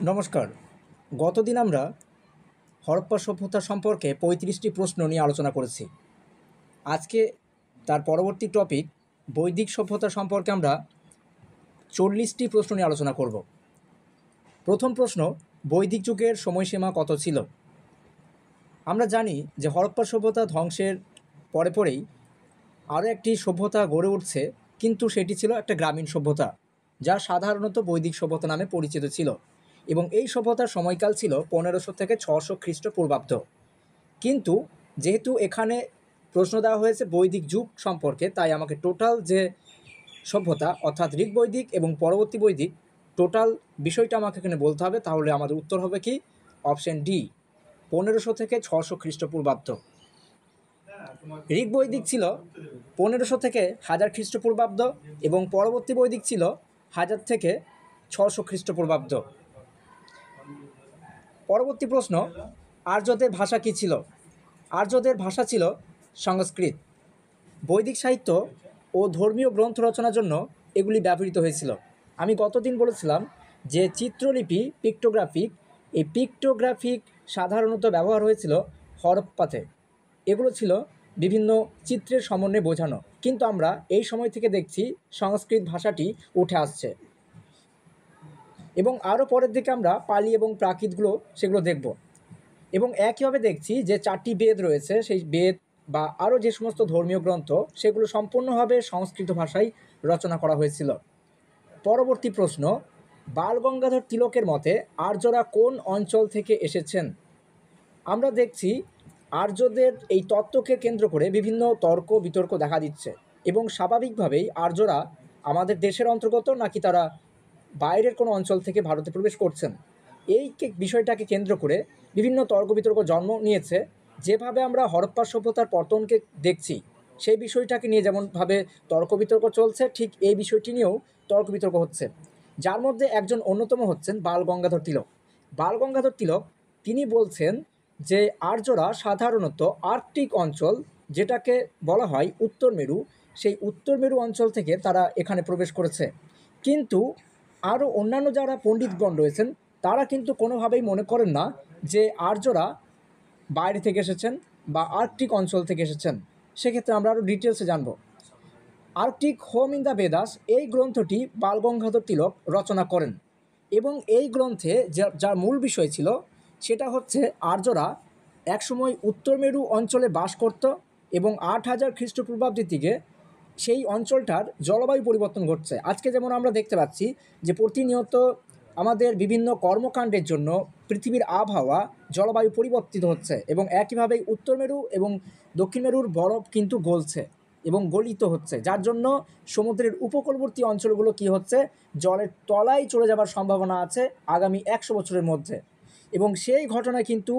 নমস্কার। গতদিন আমরা হরপ্পা সভ্যতা সম্পর্কে ৩৫টি প্রশ্ন নিয়ে আলোচনা করেছি। আজকে তার পরবর্তী টপিক বৈদিক সভ্যতা সম্পর্কে আমরা ৪০টি প্রশ্ন নিয়ে আলোচনা করব। প্রথম প্রশ্ন, বৈদিক যুগের সময়সীমা কত ছিল? আমরা জানি যে হরপ্পা সভ্যতা ধ্বংসের পরেই আরও একটি সভ্যতা গড়ে উঠছে, কিন্তু সেটি ছিল একটা গ্রামীণ সভ্যতা, যা সাধারণত বৈদিক সভ্যতা নামে পরিচিত ছিল, এবং এই সভ্যতার সময়কাল ছিল ১৫০০ থেকে ৬০০ খ্রিস্টপূর্বাব্দ। কিন্তু যেহেতু এখানে প্রশ্ন দেওয়া হয়েছে বৈদিক যুগ সম্পর্কে, তাই আমাকে টোটাল যে সভ্যতা অর্থাৎ ঋগ বৈদিক এবং পরবর্তী বৈদিক টোটাল বিষয়টা আমাকে এখানে বলতে হবে। তাহলে আমাদের উত্তর হবে কি? অপশন ডি, ১৫০০ থেকে ৬০০ খ্রিস্টপূর্বাব্দ। ঋগ বৈদিক ছিল ১৫০০ থেকে ১০০০ খ্রিস্টপূর্বাব্দ এবং পরবর্তী বৈদিক ছিল ১০০০ থেকে ৬০০ খ্রিস্টপূর্বাব্দ। পরবর্তী প্রশ্ন, আর্যদের ভাষা কী ছিল? আর্যদের ভাষা ছিল সংস্কৃত। বৈদিক সাহিত্য ও ধর্মীয় গ্রন্থ রচনার জন্য এগুলি ব্যবহৃত হয়েছিল। আমি গতদিন বলেছিলাম যে চিত্রলিপি এই পিক্টোগ্রাফিক সাধারণত ব্যবহার হয়েছিল হরপ্পাতে। এগুলো ছিল বিভিন্ন চিত্রের সমন্বয়ে বোঝানো, কিন্তু আমরা এই সময় থেকে দেখছি সংস্কৃত ভাষাটি উঠে আসছে, এবং আরও পরের দিকে আমরা পালি এবং প্রাকৃতগুলো সেগুলো দেখব। এবং একইভাবে দেখছি যে 4টি বেদ রয়েছে, সেই বেদ বা আরও যে সমস্ত ধর্মীয় গ্রন্থ সেগুলো সম্পূর্ণভাবে সংস্কৃত ভাষায় রচনা করা হয়েছিল। পরবর্তী প্রশ্ন, বালগঙ্গাধর তিলকের মতে আর্যরা কোন অঞ্চল থেকে এসেছেন? আমরা দেখছি আর্যদের এই তত্ত্বকে কেন্দ্র করে বিভিন্ন তর্ক বিতর্ক দেখা দিচ্ছে, এবং স্বাভাবিকভাবেই আর্যরা আমাদের দেশের অন্তর্গত নাকি তারা বাইরের কোনো অঞ্চল থেকে ভারতে প্রবেশ করছেন, এই বিষয়টাকে কেন্দ্র করে বিভিন্ন তর্ক বিতর্ক জন্ম নিয়েছে। যেভাবে আমরা হরপ্পা সভ্যতার পতনকে দেখছি, সেই বিষয়টাকে নিয়ে যেমনভাবে তর্ক বিতর্ক চলছে, ঠিক এই বিষয়টি নিয়েও তর্ক বিতর্ক হচ্ছে, যার মধ্যে একজন অন্যতম হচ্ছেন বালগঙ্গাধর তিলক। বালগঙ্গাধর তিলক তিনি বলছেন যে আর্যরা সাধারণত আর্কটিক অঞ্চল, যেটাকে বলা হয় উত্তর মেরু, সেই উত্তর মেরু অঞ্চল থেকে তারা এখানে প্রবেশ করেছে। কিন্তু আরও অন্যান্য যারা পণ্ডিতগণ রয়েছেন তারা কিন্তু কোনোভাবেই মনে করেন না যে আর্যরা বাইরে থেকে এসেছেন বা আর্কটিক অঞ্চল থেকে এসেছেন। সেক্ষেত্রে আমরা আরও ডিটেলসে জানব। Arctic home in the Vedas, এই গ্রন্থটি বালগঙ্গাধর তিলক রচনা করেন, এবং এই গ্রন্থে যার মূল বিষয় ছিল সেটা হচ্ছে আর্যরা একসময় উত্তর মেরু অঞ্চলে বাস করত, এবং ৮০০০ খ্রিস্টপূর্বাব্দের দিকে সেই অঞ্চলটার জলবায়ু পরিবর্তন ঘটছে। আজকে যেমন আমরা দেখতে পাচ্ছি যে প্রতিনিয়ত আমাদের বিভিন্ন কর্মকাণ্ডের জন্য পৃথিবীর আবহাওয়া জলবায়ু পরিবর্তিত হচ্ছে, এবং একইভাবেই উত্তর মেরু এবং দক্ষিণ মেরুর বরফ কিন্তু গলছে এবং গলিত হচ্ছে, যার জন্য সমুদ্রের উপকূলবর্তী অঞ্চলগুলো কি হচ্ছে, জলের তলায় চলে যাবার সম্ভাবনা আছে আগামী ১০০ বছরের মধ্যে। এবং সেই ঘটনা কিন্তু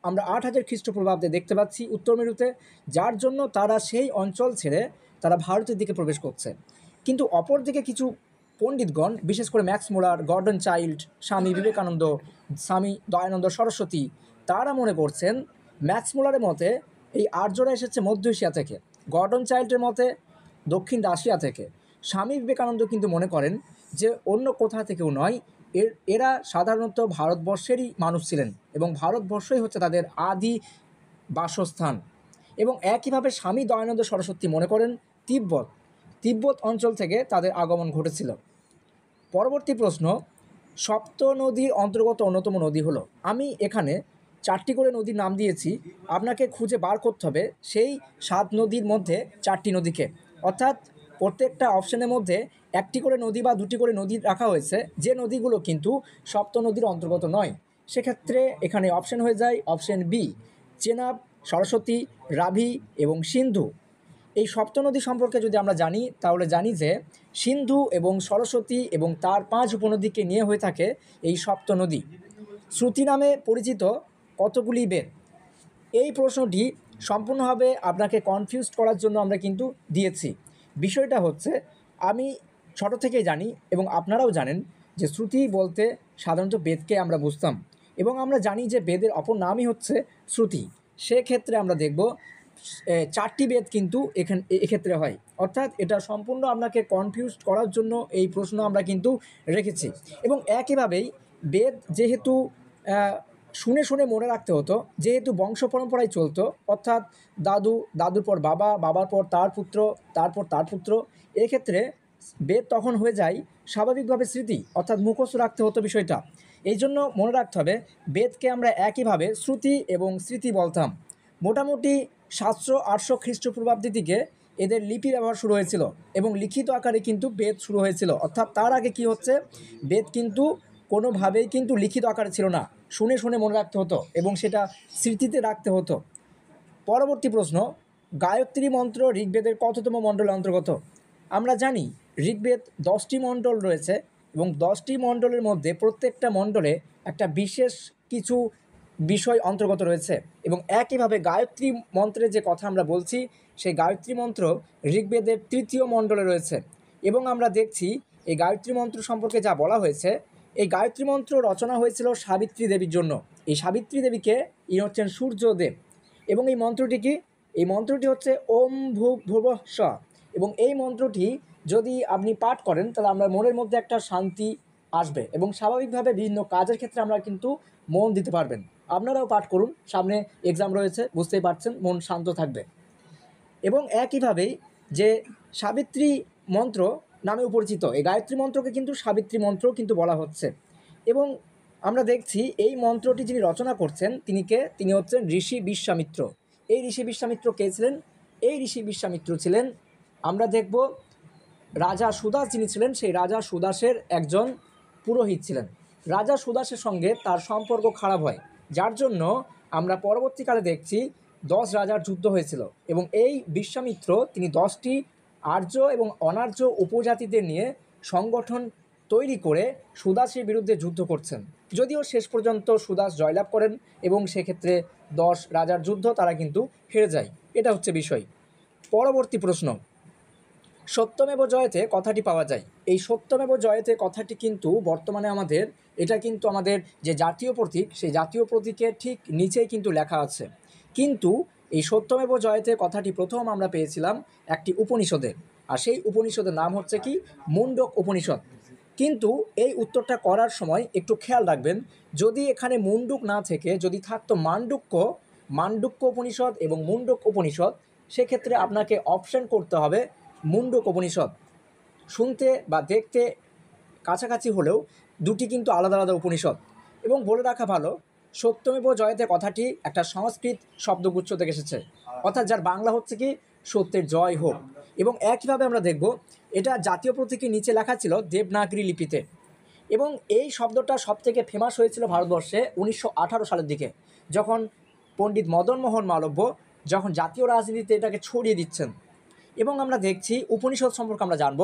আমরা ৮০০০ খ্রিস্টপূর্বাব্দে দেখতে পাচ্ছি উত্তর মেরুতে, যার জন্য তারা সেই অঞ্চল ছেড়ে তারা ভারতের দিকে প্রবেশ করছে। কিন্তু অপরদিকে কিছু পণ্ডিতগণ, বিশেষ করে ম্যাক্স মুলার, গর্ডন চাইল্ড, স্বামী বিবেকানন্দ, স্বামী দয়ানন্দ সরস্বতী, তারা মনে করছেন ম্যাক্স মুলারের মতে এই আর্যরা এসেছে মধ্য এশিয়া থেকে, গর্ডন চাইল্ডের মতে দক্ষিণ রাশিয়া থেকে, স্বামী বিবেকানন্দ কিন্তু মনে করেন যে অন্য কোথা থেকেও নয়, এরা সাধারণত ভারতবর্ষেরই মানুষ ছিলেন, এবং ভারতবর্ষই হচ্ছে তাদের আদি বাসস্থান। এবং একইভাবে স্বামী দয়ানন্দ সরস্বতী মনে করেন তিব্বত অঞ্চল থেকে তাদের আগমন ঘটেছিল। পরবর্তী প্রশ্ন, সপ্ত নদীর অন্তর্গত অন্যতম নদী হলো? আমি এখানে 4টি করে নদীর নাম দিয়েছি, আপনাকে খুঁজে বার করতে হবে সেই 7 নদীর মধ্যে 4টি নদীকে, অর্থাৎ প্রত্যেকটা অপশনের মধ্যে 1টি করে নদী বা 2টি করে নদী রাখা হয়েছে, যে নদীগুলো কিন্তু সপ্ত নদীর অন্তর্গত নয়। সেক্ষেত্রে এখানে অপশন হয়ে যায় অপশন বি, চেনাব, সরস্বতী, রাভি এবং সিন্ধু। এই সপ্ত নদী সম্পর্কে যদি আমরা জানি, তাহলে জানি যে সিন্ধু এবং সরস্বতী এবং তার 5 উপনদীকে নিয়ে হয়ে থাকে এই সপ্ত নদী। শ্রুতি নামে পরিচিত কতগুলি বেদ? এই প্রশ্নটি সম্পূর্ণভাবে আপনাকে কনফিউজ করার জন্য আমরা কিন্তু দিয়েছি। বিষয়টা হচ্ছে, আমি ছোটো থেকেই জানি এবং আপনারাও জানেন যে শ্রুতি বলতে সাধারণত বেদকে আমরা বুঝতাম, এবং আমরা জানি যে বেদের অপর নামই হচ্ছে শ্রুতি। সেক্ষেত্রে আমরা দেখব 4টি বেদ কিন্তু এক্ষেত্রে হয়, অর্থাৎ এটা সম্পূর্ণ আপনাকে কনফিউজ করার জন্য এই প্রশ্ন আমরা কিন্তু রেখেছি। এবং একইভাবেই বেদ যেহেতু শুনে শুনে মনে রাখতে হতো, যেহেতু বংশ পরম্পরায় চলতো, অর্থাৎ দাদুর পর বাবা, বাবার পর তার পুত্র, তারপর তার পুত্র, এক্ষেত্রে বেদ তখন হয়ে যায় স্বাভাবিকভাবে স্মৃতি, অর্থাৎ মুখস্থ রাখতে হতো বিষয়টা। এই জন্য মনে রাখতে হবে বেদকে আমরা একইভাবে শ্রুতি এবং স্মৃতি বলতাম। মোটামুটি 700-800 খ্রিস্টপূর্বাব্দের দিকে এদের লিপি ব্যবহার শুরু হয়েছিল এবং লিখিত আকারে কিন্তু বেদ শুরু হয়েছিল। অর্থাৎ তার আগে কি হচ্ছে, বেদ কিন্তু কোনোভাবেই কিন্তু লিখিত আকারে ছিল না, শুনে শুনে মনে রাখতে হতো এবং সেটা স্মৃতিতে রাখতে হতো। পরবর্তী প্রশ্ন, গায়ত্রী মন্ত্র ঋগ্বেদের কততম মণ্ডলের অন্তর্গত? আমরা জানি ঋগ্বেদ 10টি মণ্ডল রয়েছে এবং 10টি মণ্ডলের মধ্যে প্রত্যেকটা মণ্ডলে একটা বিশেষ কিছু বিষয় অন্তর্গত রয়েছে এবং একইভাবে গায়ত্রী মন্ত্রের যে কথা আমরা বলছি, সেই গায়ত্রী মন্ত্র ঋগ্বেদের 3য় মণ্ডলে রয়েছে। এবং আমরা দেখছি এই গায়ত্রী মন্ত্র সম্পর্কে যা বলা হয়েছে, এই গায়ত্রী মন্ত্র রচনা হয়েছিল সাবিত্রী দেবীর জন্য। এই সাবিত্রী দেবীকে ইনি হচ্ছেন সূর্যদেব। এবং এই মন্ত্রটি কি? এই মন্ত্রটি হচ্ছে ওম ভূর্ভুবঃ স্বঃ। এবং এই মন্ত্রটি যদি আপনি পাঠ করেন তাহলে আমরা মনের মধ্যে একটা শান্তি আসবে এবং স্বাভাবিকভাবে বিভিন্ন কাজের ক্ষেত্রে আমরা কিন্তু মন দিতে পারবেন। আপনারাও পাঠ করুন, সামনে এক্সাম রয়েছে, বুঝতেই পারছেন, মন শান্ত থাকবে। এবং একইভাবেই যে সাবিত্রী মন্ত্র নামেও পরিচিত এই গায়ত্রী মন্ত্রকে কিন্তু সাবিত্রী মন্ত্র কিন্তু বলা হচ্ছে। এবং আমরা দেখছি এই মন্ত্রটি যিনি রচনা করছেন তিনি হচ্ছেন ঋষি বিশ্বামিত্র। এই ঋষি বিশ্বামিত্র কে ছিলেন? এই ঋষি বিশ্বামিত্র ছিলেন, আমরা দেখব, রাজা সুদাস যিনি ছিলেন সেই রাজা সুদাসের একজন পুরোহিত ছিলেন। রাজা সুদাসের সঙ্গে তার সম্পর্ক খারাপ হয়, যার জন্য আমরা পরবর্তীকালে দেখছি 10 রাজার যুদ্ধ হয়েছিল এবং এই বিশ্বামিত্র তিনি 10টি আর্য এবং অনার্য উপজাতিদের নিয়ে সংগঠন তৈরি করে সুদাসের বিরুদ্ধে যুদ্ধ করছেন। যদিও শেষ পর্যন্ত সুদাস জয়লাভ করেন এবং সেক্ষেত্রে 10 রাজার যুদ্ধ তারা কিন্তু হেরে যায়। এটা হচ্ছে বিষয়। পরবর্তী প্রশ্ন, সত্যমেব জয়তে কথাটি পাওয়া যায়। এই সত্যমেব জয়তে কথাটি কিন্তু বর্তমানে এটা কিন্তু আমাদের যে জাতীয় প্রতীক, সেই জাতীয় প্রতীকের ঠিক নিচেই কিন্তু লেখা আছে। কিন্তু এই সত্যমেব জয়তে কথাটি প্রথম আমরা পেয়েছিলাম একটি উপনিষদে, আর সেই উপনিষদের নাম হচ্ছে কি? মুন্ডক উপনিষদ। কিন্তু এই উত্তরটা করার সময় একটু খেয়াল রাখবেন, যদি এখানে মুন্ডুক না থেকে যদি থাকতো মান্ডুক্য উপনিষদ এবং মুন্ডক উপনিষদ, সেক্ষেত্রে আপনাকে অপশন করতে হবে মুন্ডক উপনিষদ। শুনতে বা দেখতে কাছাকাছি হলেও দুটি কিন্তু আলাদা আলাদা উপনিষদ। এবং বলে রাখা ভালো, সত্যমেব জয়তে কথাটি একটা সংস্কৃত শব্দগুচ্ছ থেকে এসেছে, অর্থাৎ যার বাংলা হচ্ছে কি? সত্যের জয় হোক। এবং একইভাবে আমরা দেখব এটা জাতীয় প্রতীকের নিচে লেখা ছিল দেবনাগরী লিপিতে। এবং এই শব্দটা সবথেকে ফেমাস হয়েছিল ভারতবর্ষে 1918 সালের দিকে, যখন পণ্ডিত মদন মোহন মালব্য যখন জাতীয় রাজনীতিতে এটাকে ছড়িয়ে দিচ্ছেন। এবং আমরা দেখছি উপনিষদ সম্পর্কে আমরা জানব।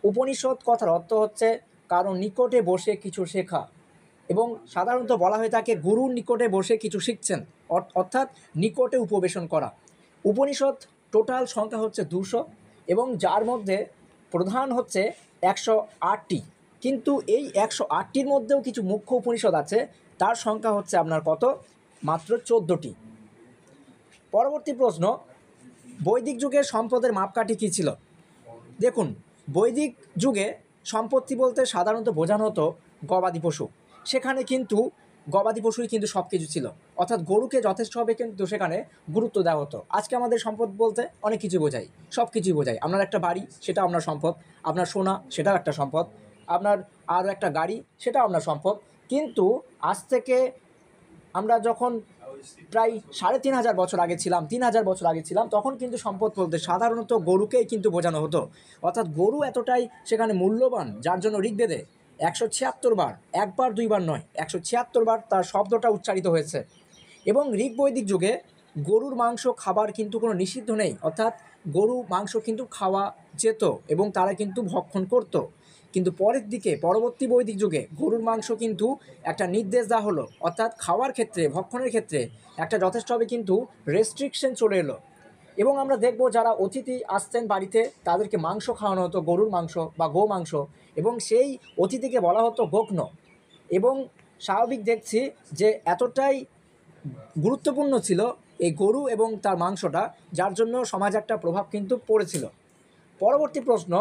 উপনিষদ কথার অর্থ হচ্ছে কারো নিকটে বসে কিছু শেখা, এবং সাধারণত বলা হয়ে থাকে গুরুর নিকটে বসে কিছু শিখছেন, অর্থাৎ নিকটে উপবেশন করা। উপনিষদ টোটাল সংখ্যা হচ্ছে 200 এবং যার মধ্যে প্রধান হচ্ছে 108টি। কিন্তু এই 108টির মধ্যেও কিছু মুখ্য উপনিষদ আছে, তার সংখ্যা হচ্ছে আপনার কত? মাত্র 14টি। পরবর্তী প্রশ্ন, বৈদিক যুগের সম্পদের মাপকাঠি কী ছিল? দেখুন, বৈদিক যুগে সম্পত্তি বলতে সাধারণত বোঝানো হতো গবাদি পশু। সেখানে কিন্তু গবাদি পশুই কিন্তু সব কিছু ছিল, অর্থাৎ গরুকে যথেষ্টভাবে কিন্তু সেখানে গুরুত্ব দেওয়া হতো। আজকে আমাদের সম্পদ বলতে অনেক কিছু বোঝাই, সব কিছুই বোঝাই। আপনার একটা বাড়ি, সেটাও আপনার সম্পদ। আপনার সোনা, সেটাও একটা সম্পদ। আপনার আরও একটা গাড়ি, সেটাও আপনার সম্পদ। কিন্তু আজ থেকে আমরা যখন প্রায় 3500 বছর আগে ছিলাম, 3000 বছর আগে ছিলাম, তখন কিন্তু সম্পদ বলতে সাধারণত গরুকেই কিন্তু বোঝানো হতো। অর্থাৎ গরু এতটাই সেখানে মূল্যবান, যার জন্য ঋগ্বেদে 176 বার, একবার দুইবার নয়, 176 বার তার শব্দটা উচ্চারিত হয়েছে। এবং ঋগ বৈদিক যুগে গরুর মাংস খাবার কিন্তু কোনো নিষিদ্ধ নেই, অর্থাৎ গরু মাংস কিন্তু খাওয়া যেত এবং তারা কিন্তু ভক্ষণ করত। কিন্তু পরবর্তী বৈদিক যুগে গরুর মাংস কিন্তু একটা নির্দেশ দেওয়া হলো, অর্থাৎ খাওয়ার ক্ষেত্রে, ভক্ষণের ক্ষেত্রে একটা যথেষ্টভাবে কিন্তু রেস্ট্রিকশন চলে এলো। এবং আমরা দেখব যারা অতিথি আসতেন বাড়িতে, তাদেরকে মাংস খাওয়ানো হতো, গরুর মাংস বা গো মাংস, এবং সেই অতিথিকে বলা হতো গোগ্ন। এবং স্বাভাবিক দেখছি যে এতটাই গুরুত্বপূর্ণ ছিল এই গরু এবং তার মাংসটা, যার জন্য সমাজে একটা প্রভাব কিন্তু পড়েছিল। পরবর্তী প্রশ্ন,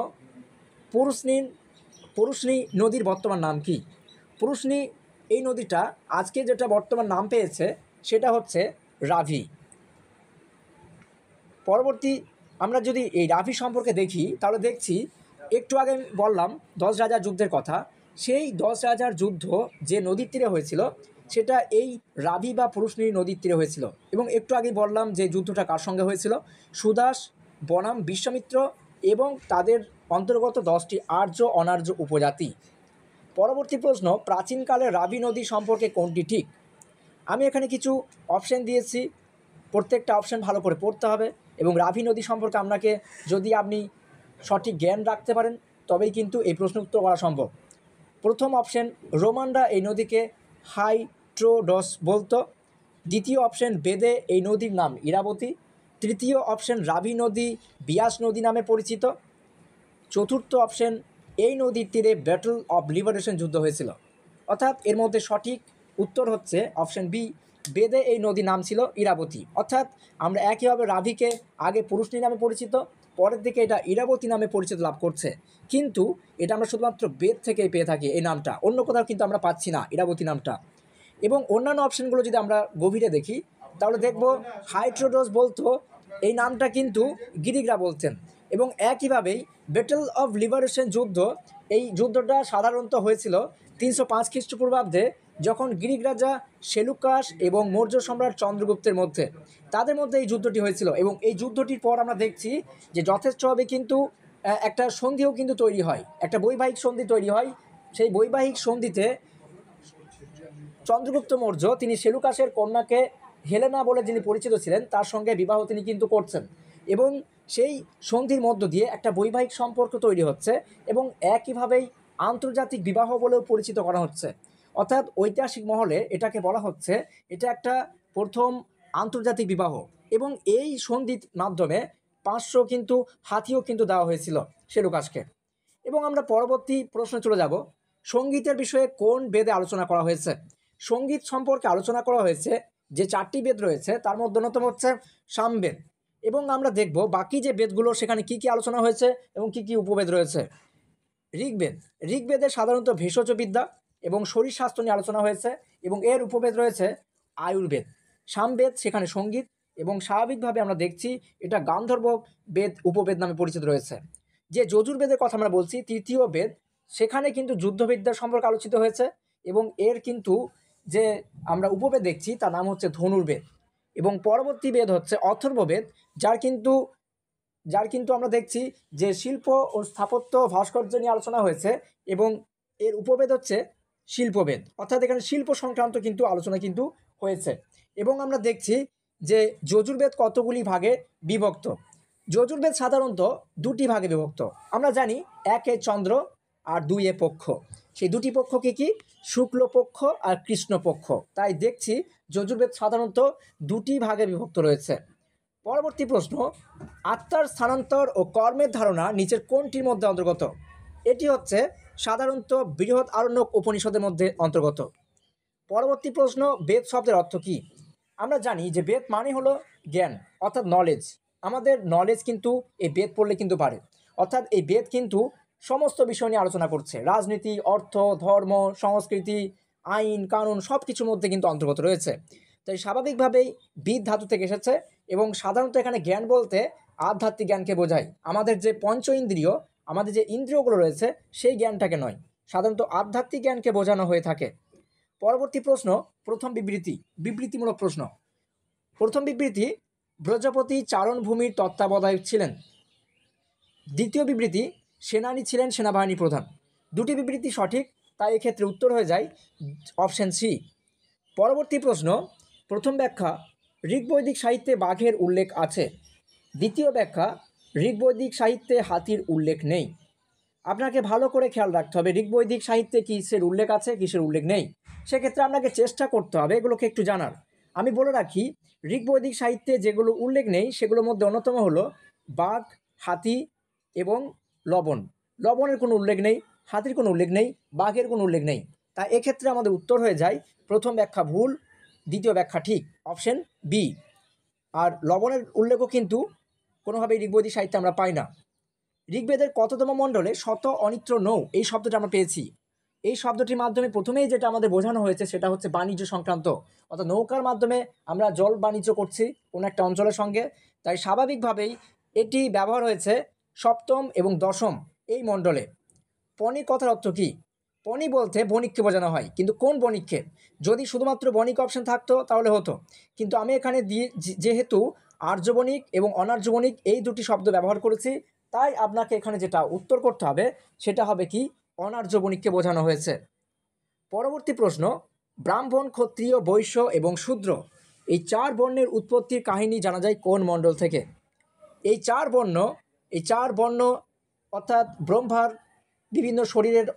পুরুষনী নদীর বর্তমান নাম কি? পুরুষনী এই নদীটা আজকে যেটা বর্তমান নাম পেয়েছে সেটা হচ্ছে রাভি। পরবর্তী আমরা যদি এই রাভি সম্পর্কে দেখি তাহলে দেখছি একটু আগে আমি বললাম 10 রাজার যুদ্ধের কথা। সেই 10 রাজার যুদ্ধ যে নদীর তীরে হয়েছিল সেটা এই রাভি বা পুরুষনী নদীর তীরে হয়েছিল। এবং একটু আগে বললাম যে যুদ্ধটা কার সঙ্গে হয়েছিল, সুদাস বনাম বিশ্বামিত্র এবং তাদের অন্তর্গত 10টি আর্য অনার্য উপজাতি। পরবর্তী প্রশ্ন, প্রাচীনকালে রাভি নদী সম্পর্কে কোনটি ঠিক? আমি এখানে কিছু অপশান দিয়েছি, প্রত্যেকটা অপশান ভালো করে পড়তে হবে এবং রাভি নদী সম্পর্কে আপনাকে যদি আপনি সঠিক জ্ঞান রাখতে পারেন তবেই কিন্তু এই প্রশ্ন উত্তর করা সম্ভব। প্রথম অপশান, রোমানরা এই নদীকে হাইট্রোডস বলতো। দ্বিতীয় অপশান, বেদে এই নদীর নাম ইরাবতী। তৃতীয় অপশান, রাভি নদী বিয়াস নদী নামে পরিচিত। চতুর্থ অপশান, এই নদীর তীরে ব্যাটল অফ লিবারেশন যুদ্ধ হয়েছিল। অর্থাৎ এর মধ্যে সঠিক উত্তর হচ্ছে অপশান বি, বেদে এই নদীর নাম ছিল ইরাবতী। অর্থাৎ আমরা একইভাবে রাভিকে আগে পুরুষনী নামে পরিচিত, পরের দিকে এটা ইরাবতী নামে পরিচিত লাভ করছে, কিন্তু এটা আমরা শুধুমাত্র বেদ থেকেই পেয়ে থাকি এই নামটা, অন্য কোথাও কিন্তু আমরা পাচ্ছি না ইরাবতী নামটা। এবং অন্যান্য অপশানগুলো যদি আমরা গভীরে দেখি তাহলে দেখব হাইট্রোডস বলতো এই নামটা কিন্তু গিরিকরা বলতেন। এবং একইভাবেই ব্যাটল অফ লিবারেশন যুদ্ধ, এই যুদ্ধটা সাধারণত হয়েছিল 305 খ্রিস্টপূর্বাব্দে, যখন গ্রিক রাজা সেলুকাস এবং মৌর্য সম্রাট চন্দ্রগুপ্তের মধ্যে তাদের মধ্যে এই যুদ্ধটি হয়েছিল। এবং এই যুদ্ধটির পর আমরা দেখছি যে যথেষ্টভাবে কিন্তু একটা সন্ধিও কিন্তু তৈরি হয়, একটা বৈবাহিক সন্ধি তৈরি হয়। সেই বৈবাহিক সন্ধিতে চন্দ্রগুপ্ত মৌর্য তিনি সেলুকাসের কন্যাকে হেলেনা বলে যিনি পরিচিত ছিলেন তার সঙ্গে বিবাহ তিনি কিন্তু করছেন, এবং সেই সন্ধির মধ্য দিয়ে একটা বৈবাহিক সম্পর্ক তৈরি হচ্ছে এবং একইভাবেই আন্তর্জাতিক বিবাহ বলেও পরিচিত করা হচ্ছে। অর্থাৎ ঐতিহাসিক মহলে এটাকে বলা হচ্ছে এটা একটা প্রথম আন্তর্জাতিক বিবাহ। এবং এই সন্ধির মাধ্যমে 500 কিন্তু হাতিও কিন্তু দেওয়া হয়েছিল সেলুকাসকে। এবং আমরা পরবর্তী প্রশ্নে চলে যাব, সঙ্গীতের বিষয়ে কোন বেদে আলোচনা করা হয়েছে? সঙ্গীত সম্পর্কে আলোচনা করা হয়েছে যে 4টি বেদ রয়েছে তার মধ্যে অন্যতম হচ্ছে সামবেদ। এবং আমরা দেখব বাকি যে বেদগুলো সেখানে কি কি আলোচনা হয়েছে এবং কি কি উপবেদ রয়েছে। ঋগ্বেদ, ঋগ্বেদে সাধারণত ভেষজ বিদ্যা এবং শরীর স্বাস্থ্য নিয়ে আলোচনা হয়েছে এবং এর উপবেদ রয়েছে আয়ুর্বেদ। সামবেদ সেখানে সঙ্গীত, এবং স্বাভাবিকভাবে আমরা দেখছি এটা গান্ধর্ব বেদ উপবেদ নামে পরিচিত রয়েছে। যে যজুর্বেদের কথা আমরা বলছি, তৃতীয় বেদ, সেখানে কিন্তু যুদ্ধবিদ্যা সম্পর্কে আলোচিত হয়েছে এবং এর কিন্তু যে আমরা উপবেদ দেখছি তার নাম হচ্ছে ধনুর্বেদ। এবং পরবর্তী বেদ হচ্ছে অথর্ববেদ, যার কিন্তু আমরা দেখছি যে শিল্প ও স্থাপত্য ভাস্কর্য নিয়ে আলোচনা হয়েছে এবং এর উপবেদ হচ্ছে শিল্পবেদ। অর্থাৎ এখানে শিল্প সংক্রান্ত কিন্তু আলোচনা কিন্তু হয়েছে। এবং আমরা দেখছি যে যজুর্বেদ কতগুলি ভাগে বিভক্ত। যজুর্বেদ সাধারণত 2টি ভাগে বিভক্ত। আমরা জানি 1 চন্দ্র আর 2 পক্ষ। সেই 2টি পক্ষ কি শুক্লপক্ষ আর কৃষ্ণপক্ষ। তাই দেখছি যজুর্বেদ সাধারণত 2টি ভাগে বিভক্ত রয়েছে। পরবর্তী প্রশ্ন, আত্মার স্থানান্তর ও কর্মের ধারণা নিচের কোনটির মধ্যে অন্তর্গত? এটি হচ্ছে সাধারণত বৃহৎ আরণ্যক উপনিষদের মধ্যে অন্তর্গত। পরবর্তী প্রশ্ন, বেদ শব্দের অর্থ কী? আমরা জানি যে বেদ মানে হলো জ্ঞান, অর্থাৎ নলেজ। আমাদের নলেজ কিন্তু এই বেদ পড়লে কিন্তু পারে। অর্থাৎ এই বেদ কিন্তু সমস্ত বিষয় নিয়ে আলোচনা করছে, রাজনীতি, অর্থ, ধর্ম, সংস্কৃতি, আইন কানুন সব কিছুর মধ্যে কিন্তু অন্তর্গত রয়েছে। তাই স্বাভাবিকভাবেই বিদ ধাতু থেকে এসেছে। এবং সাধারণত এখানে জ্ঞান বলতে আধ্যাত্মিক জ্ঞানকে বোঝায়। আমাদের যে পঞ্চ ইন্দ্রিয়, আমাদের যে ইন্দ্রিয়গুলো রয়েছে সেই জ্ঞানটাকে নয়, সাধারণত আধ্যাত্মিক জ্ঞানকে বোঝানো হয়ে থাকে। পরবর্তী প্রশ্ন, প্রথম বিবৃতি, বিবৃতিমূলক প্রশ্ন। প্রথম বিবৃতি, ব্রজপতি চারণভূমির তত্ত্বাবধায়ক ছিলেন। দ্বিতীয় বিবৃতি, সেনানী ছিলেন সেনাবাহিনী প্রধান। 2টি বিবৃতি সঠিক, তাই এক্ষেত্রে উত্তর হয়ে যায় অপশান সি। পরবর্তী প্রশ্ন, প্রথম ব্যাখ্যা, ঋগ্বৈদিক সাহিত্যে বাঘের উল্লেখ আছে। দ্বিতীয় ব্যাখ্যা, ঋগ্বৈদিক সাহিত্যে হাতির উল্লেখ নেই। আপনাকে ভালো করে খেয়াল রাখতে হবে ঋগ্বৈদিক সাহিত্যে কিসের উল্লেখ আছে, কিসের উল্লেখ নেই। সেক্ষেত্রে আপনাকে চেষ্টা করতে হবে এগুলোকে একটু জানার। আমি বলে রাখি, ঋগ্বৈদিক সাহিত্যে যেগুলো উল্লেখ নেই সেগুলোর মধ্যে অন্যতম হলো বাঘ, হাতি এবং লবণ। লবণের কোনো উল্লেখ নেই, হাতির কোনো উল্লেখ নেই, বাঘের কোনো উল্লেখ নেই। তাই এক্ষেত্রে আমাদের উত্তর হয়ে যায় প্রথম ব্যাখ্যা ভুল, দ্বিতীয় ব্যাখ্যা ঠিক, অপশন বি। আর লবণের উল্লেখও কিন্তু কোনোভাবেই ঋগ্বৈদিক সাহিত্যে আমরা পাই না। ঋগ্বেদের কততম মণ্ডলে শত অনিত্র নৌ এই শব্দটা আমরা পেয়েছি? এই শব্দটির মাধ্যমে প্রথমেই যেটা আমাদের বোঝানো হয়েছে সেটা হচ্ছে বাণিজ্য সংক্রান্ত, অর্থাৎ নৌকার মাধ্যমে আমরা জল বাণিজ্য করছি কোনো একটা অঞ্চলের সঙ্গে। তাই স্বাভাবিকভাবেই এটি ব্যবহার হয়েছে সপ্তম এবং দশম এই মণ্ডলে। বণিক কথার অর্থ কী? বণিক বলতে বণিককে বোঝানো হয়, কিন্তু কোন বণিককে? যদি শুধুমাত্র বণিক অপশন থাকতো তাহলে হতো, কিন্তু আমি এখানে যেহেতু আর্য বণিক এবং অনার্য বণিক এই দুটি শব্দ ব্যবহার করেছি, তাই আপনাকে এখানে যেটা উত্তর করতে হবে সেটা হবে কি, অনার্য বণিককে বোঝানো হয়েছে। পরবর্তী প্রশ্ন, ব্রাহ্মণ, ক্ষত্রিয়, বৈশ্য এবং শূদ্র এই চার বর্ণের উৎপত্তির কাহিনী জানা যায় কোন মণ্ডল থেকে? এই চার বর্ণ অর্থাৎ ব্রহ্মার বিভিন্ন শরীরের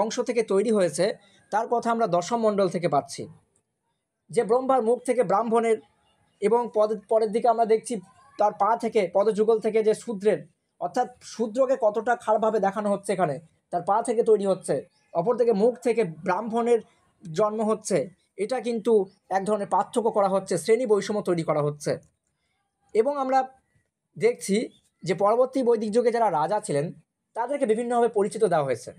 অংশ থেকে তৈরি হয়েছে, তার কথা আমরা দশম মণ্ডল থেকে পাচ্ছি। যে ব্রহ্মার মুখ থেকে ব্রাহ্মণের, এবং পরের দিকে আমরা দেখছি তার পা থেকে, পদযুগল থেকে যে শূদ্রের, অর্থাৎ শূদ্রকে কতটা খারাপভাবে দেখানো হচ্ছে এখানে, তার পা থেকে তৈরি হচ্ছে, অপরদিকে মুখ থেকে ব্রাহ্মণের জন্ম হচ্ছে। এটা কিন্তু এক ধরনের পার্থক্য করা হচ্ছে, শ্রেণী বৈষম্য তৈরি করা হচ্ছে। এবং আমরা দেখছি যে পরবর্তী বৈদিক যুগে যারা রাজা ছিলেন তাদেরকে বিভিন্নভাবে পরিচিত দেওয়া হয়েছে।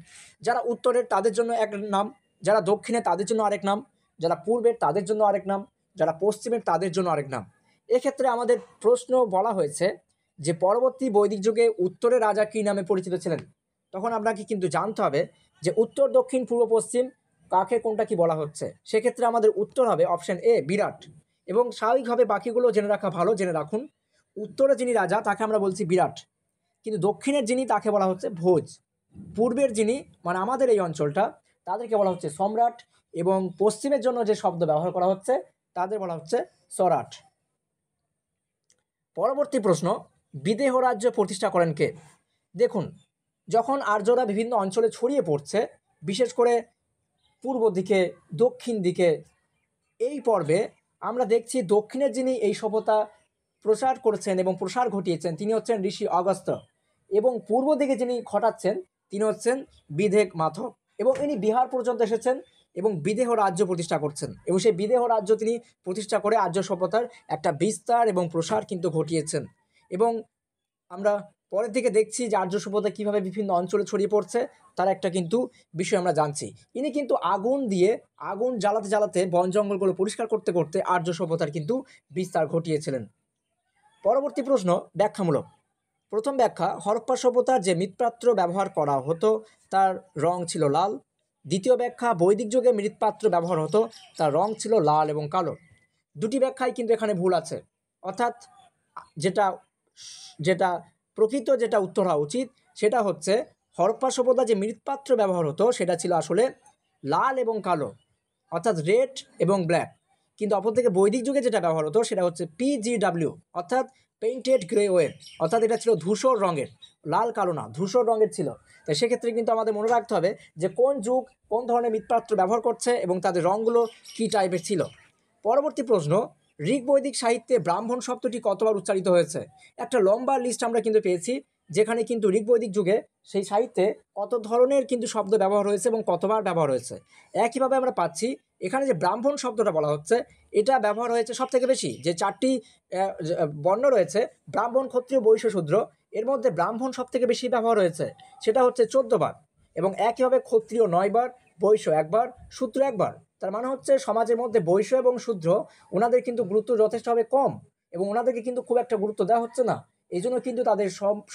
যারা উত্তরের তাদের জন্য এক নাম, যারা দক্ষিণে তাদের জন্য আরেক নাম, যারা পূর্বের তাদের জন্য আরেক নাম, যারা পশ্চিমের তাদের জন্য আরেক নাম। এক্ষেত্রে আমাদের প্রশ্ন বলা হয়েছে যে পরবর্তী বৈদিক যুগে উত্তরের রাজা কী নামে পরিচিত ছিলেন। তখন আপনাকে কিন্তু জানতে হবে যে উত্তর, দক্ষিণ, পূর্ব, পশ্চিম কাকে কোনটা কি বলা হচ্ছে। সেক্ষেত্রে আমাদের উত্তর হবে অপশন এ, বিরাট। এবং স্বাভাবিকভাবে বাকিগুলো জেনে রাখা ভালো, জেনে রাখুন। উত্তরে যিনি রাজা তাকে আমরা বলছি বিরাট, কিন্তু দক্ষিণের যিনি তাকে বলা হচ্ছে ভোজ। পূর্বের যিনি মানে আমাদের এই অঞ্চলটা, তাদেরকে বলা হচ্ছে সম্রাট, এবং পশ্চিমের জন্য যে শব্দ ব্যবহার করা হচ্ছে তাদের বলা হচ্ছে সরাট। পরবর্তী প্রশ্ন, বিদেহ রাজ্য প্রতিষ্ঠা করেন কে? দেখুন, যখন আর্যরা বিভিন্ন অঞ্চলে ছড়িয়ে পড়ছে, বিশেষ করে পূর্ব দিকে, দক্ষিণ দিকে, এই পর্বে আমরা দেখছি দক্ষিণের যিনি এই সভ্যতা প্রসার করেছেন এবং প্রসার ঘটিয়েছেন তিনি হচ্ছেন ঋষি অগস্ত্য, এবং পূর্ব দিকে যিনি ঘটাচ্ছেন তিনি হচ্ছেন বিদেহ মাধব, এবং ইনি বিহার পর্যন্ত এসেছেন এবং বিদেহ রাজ্য প্রতিষ্ঠা করছেন, এবং সেই বিদেহ রাজ্য তিনি প্রতিষ্ঠা করে আর্য সভ্যতার একটা বিস্তার এবং প্রসার কিন্তু ঘটিয়েছেন। এবং আমরা পরের দিকে দেখছি যে আর্য সভ্যতা কীভাবে বিভিন্ন অঞ্চলে ছড়িয়ে পড়ছে তার একটা কিন্তু বিষয় আমরা জানছি। ইনি কিন্তু আগুন জ্বালাতে জ্বালাতে বন জঙ্গলগুলো পরিষ্কার করতে করতে আর্য সভ্যতার কিন্তু বিস্তার ঘটিয়েছিলেন। পরবর্তী প্রশ্ন ব্যাখ্যামূলক। প্রথম ব্যাখ্যা, হরপ্পা সভ্যতার যে মৃৎপাত্র ব্যবহার করা হতো তার রং ছিল লাল। দ্বিতীয় ব্যাখ্যা, বৈদিক যুগে মৃৎপাত্র ব্যবহার হতো, তার রং ছিল লাল এবং কালো। দুটি ব্যাখ্যাই কিন্তু এখানে ভুল আছে, অর্থাৎ যেটা যেটা প্রকৃত যেটা উত্তর হওয়া উচিত সেটা হচ্ছে হরপ্পা সভ্যতা যে মৃৎপাত্র ব্যবহার হতো সেটা ছিল আসলে লাল এবং কালো, অর্থাৎ রেড এবং ব্ল্যাক। কিন্তু অপরদিকে বৈদিক যুগে যেটা ব্যবহার হতো সেটা হচ্ছে PGW, অর্থাৎ পেইন্টেড গ্রে ওয়ের, অর্থাৎ এটা ছিল ধূসর রঙের, লাল কালো না, ধূসর রঙের ছিল। তাই সেক্ষেত্রে কিন্তু আমাদের মনে রাখতে হবে যে কোন যুগ কোন ধরনের মৃৎপাত্র ব্যবহার করছে এবং তাদের রঙগুলো কী টাইপের ছিল। পরবর্তী প্রশ্ন, ঋগ বৈদিক সাহিত্যে ব্রাহ্মণ শব্দটি কতবার উচ্চারিত হয়েছে? একটা লম্বা লিস্ট আমরা কিন্তু পেয়েছি, যেখানে কিন্তু ঋগ বৈদিক যুগে সেই সাহিত্যে কত ধরনের কিন্তু শব্দ ব্যবহার হয়েছে এবং কতবার ব্যবহার হয়েছে। একইভাবে আমরা পাচ্ছি এখানে যে ব্রাহ্মণ শব্দটা বলা হচ্ছে এটা ব্যবহার হয়েছে সবথেকে বেশি, যে চারটি বর্ণ রয়েছে ব্রাহ্মণ, ক্ষত্রিয়, বৈশ্য, শূদ্র, এর মধ্যে ব্রাহ্মণ সবথেকে বেশি ব্যবহার হয়েছে, সেটা হচ্ছে 14 বার। এবং একইভাবে ক্ষত্রিয় 9 বার, বৈশ্য 1 বার, শূদ্র 1 বার। তার মানে হচ্ছে সমাজের মধ্যে বৈশ্য এবং শূদ্র ওনাদের কিন্তু গুরুত্ব যথেষ্টভাবে কম, এবং ওনাদেরকে কিন্তু খুব একটা গুরুত্ব দেওয়া হচ্ছে না। এই জন্য কিন্তু তাদের